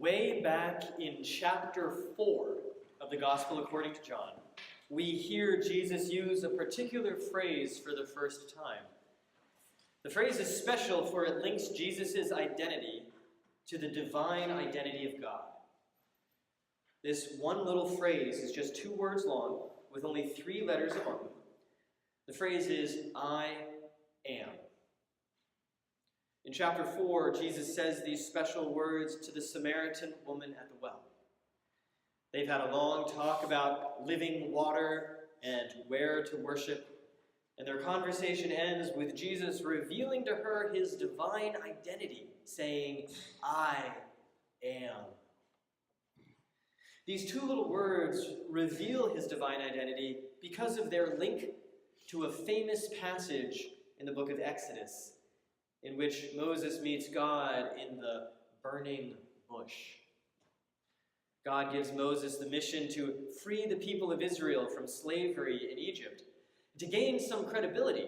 Way back in chapter 4 of the Gospel according to John, we hear Jesus use a particular phrase for the first time. The phrase is special for it links Jesus' identity to the divine identity of God. This one little phrase is just 2 words long, with only 3 letters among them. The phrase is, I am. In chapter 4, Jesus says these special words to the Samaritan woman at the well. They've had a long talk about living water and where to worship, and their conversation ends with Jesus revealing to her his divine identity, saying, I am. These 2 little words reveal his divine identity because of their link to a famous passage in the book of Exodus, in which Moses meets God in the burning bush. God gives Moses the mission to free the people of Israel from slavery in Egypt. To gain some credibility,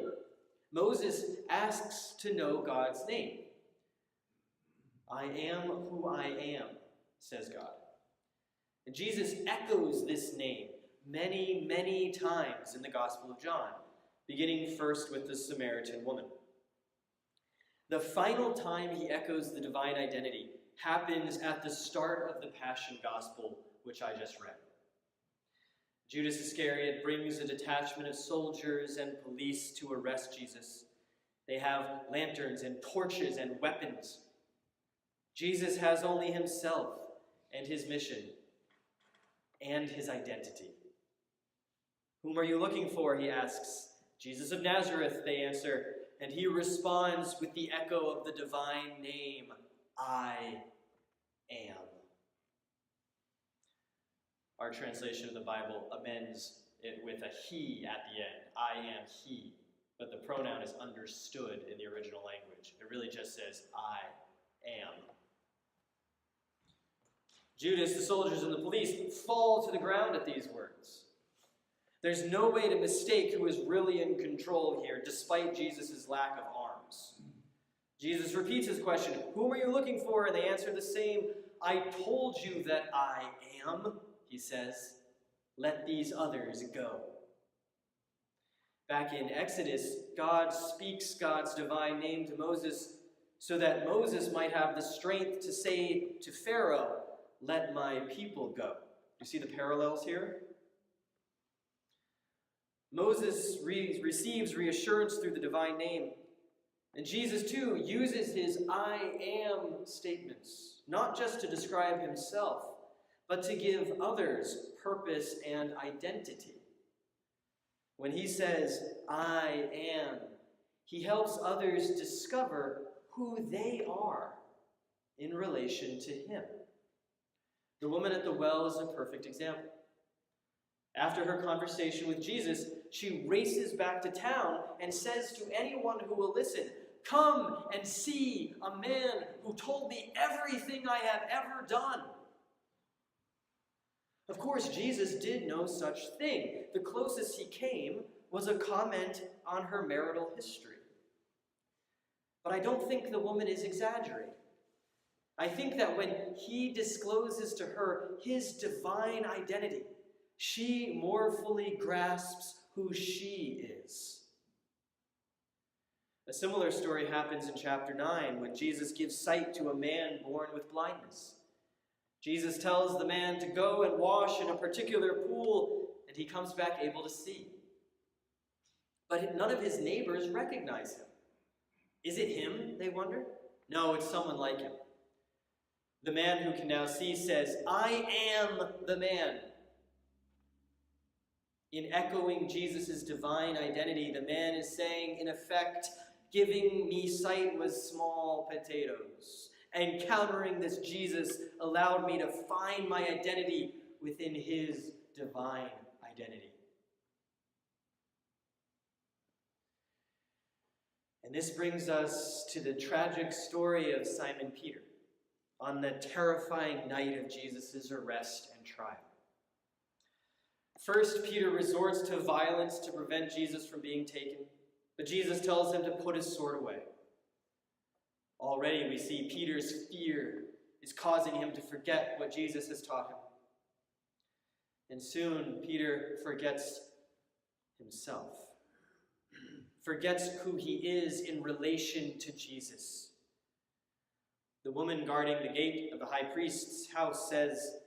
Moses asks to know God's name. I am who I am, says God. And Jesus echoes this name many, many times in the Gospel of John, beginning first with the Samaritan woman. The final time he echoes the divine identity happens at the start of the Passion Gospel, which I just read. Judas Iscariot brings a detachment of soldiers and police to arrest Jesus. They have lanterns and torches and weapons. Jesus has only himself and his mission and his identity. Whom are you looking for? He asks. Jesus of Nazareth, they answer. And he responds with the echo of the divine name, I am. Our translation of the Bible amends it with a he at the end. I am he. But the pronoun is understood in the original language. It really just says, I am. Judas, the soldiers, and the police fall to the ground at these words. There's no way to mistake who is really in control here, despite Jesus' lack of arms. Jesus repeats his question, whom are you looking for? And they answer the same, I told you that I am, he says. Let these others go. Back in Exodus, God speaks God's divine name to Moses so that Moses might have the strength to say to Pharaoh, let my people go. You see the parallels here? Moses receives reassurance through the divine name. And Jesus, too, uses his I am statements, not just to describe himself, but to give others purpose and identity. When he says, I am, he helps others discover who they are in relation to him. The woman at the well is a perfect example. After her conversation with Jesus, she races back to town and says to anyone who will listen, come and see a man who told me everything I have ever done. Of course, Jesus did no such thing. The closest he came was a comment on her marital history. But I don't think the woman is exaggerating. I think that when he discloses to her his divine identity, she more fully grasps who she is. A similar story happens in chapter 9 when Jesus gives sight to a man born with blindness. Jesus tells the man to go and wash in a particular pool, and he comes back able to see. But none of his neighbors recognize him. Is it him, they wonder? No, it's someone like him. The man who can now see says, I am the man. In echoing Jesus' divine identity, the man is saying, in effect, giving me sight was small potatoes. Encountering this Jesus allowed me to find my identity within his divine identity. And this brings us to the tragic story of Simon Peter on the terrifying night of Jesus' arrest and trial. First, Peter resorts to violence to prevent Jesus from being taken, but Jesus tells him to put his sword away. Already we see Peter's fear is causing him to forget what Jesus has taught him. And soon Peter forgets himself, forgets who he is in relation to Jesus. The woman guarding the gate of the high priest's house says,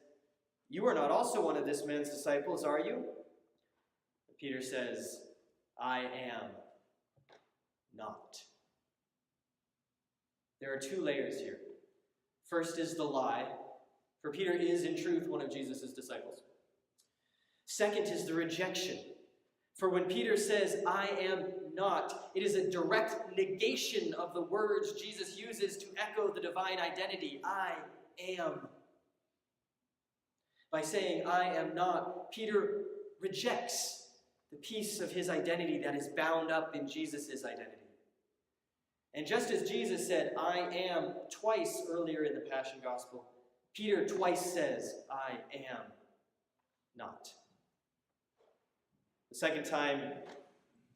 "You are not also one of this man's disciples, are you?" Peter says, "I am not." There are two layers here. First is the lie, for Peter is in truth one of Jesus' disciples. Second is the rejection, for when Peter says, "I am not," it is a direct negation of the words Jesus uses to echo the divine identity, "I am." By saying, "I am not," Peter rejects the piece of his identity that is bound up in Jesus' identity. And just as Jesus said, "I am," twice earlier in the Passion Gospel, Peter twice says, "I am not." The second time,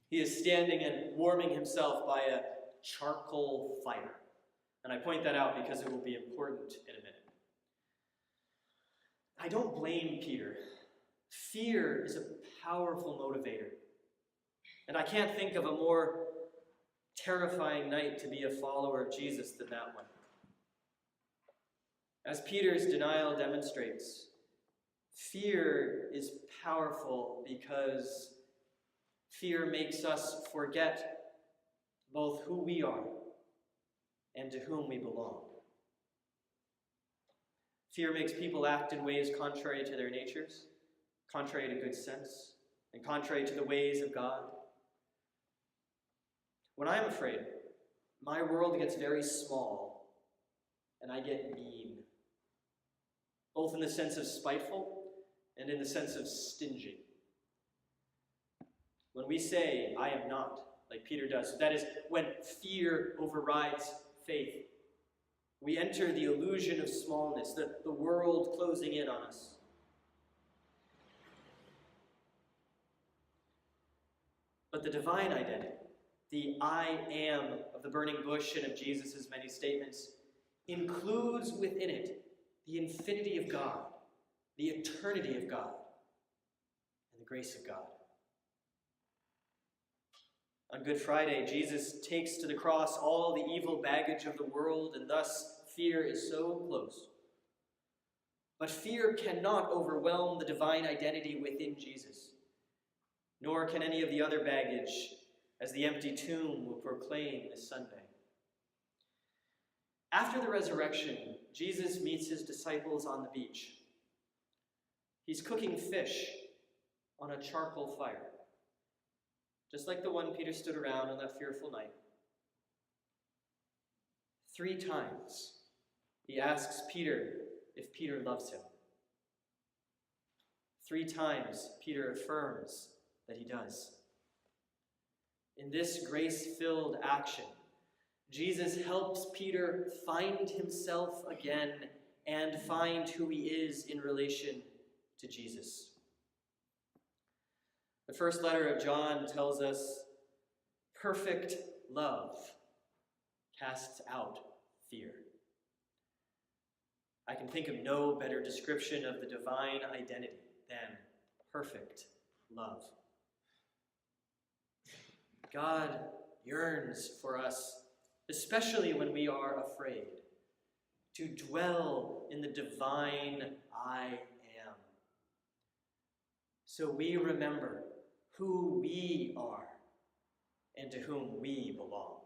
he is standing and warming himself by a charcoal fire. And I point that out because it will be important in a minute. I don't blame Peter. Fear is a powerful motivator. And I can't think of a more terrifying night to be a follower of Jesus than that one. As Peter's denial demonstrates, fear is powerful because fear makes us forget both who we are and to whom we belong. Fear makes people act in ways contrary to their natures, contrary to good sense, and contrary to the ways of God. When I'm afraid, my world gets very small and I get mean, both in the sense of spiteful and in the sense of stingy. When we say, "I am not," like Peter does, that is when fear overrides faith. We enter the illusion of smallness, the world closing in on us. But the divine identity, the "I am" of the burning bush and of Jesus' many statements, includes within it the infinity of God, the eternity of God, and the grace of God. On Good Friday, Jesus takes to the cross all the evil baggage of the world, and thus fear is so close. But fear cannot overwhelm the divine identity within Jesus, nor can any of the other baggage, as the empty tomb will proclaim this Sunday. After the resurrection, Jesus meets his disciples on the beach. He's cooking fish on a charcoal fire, just like the one Peter stood around on that fearful night. 3 times he asks Peter if Peter loves him. 3 times Peter affirms that he does. In this grace-filled action, Jesus helps Peter find himself again and find who he is in relation to Jesus. The first letter of John tells us, perfect love casts out fear. I can think of no better description of the divine identity than perfect love. God yearns for us, especially when we are afraid, to dwell in the divine I am. So we remember who we are and to whom we belong.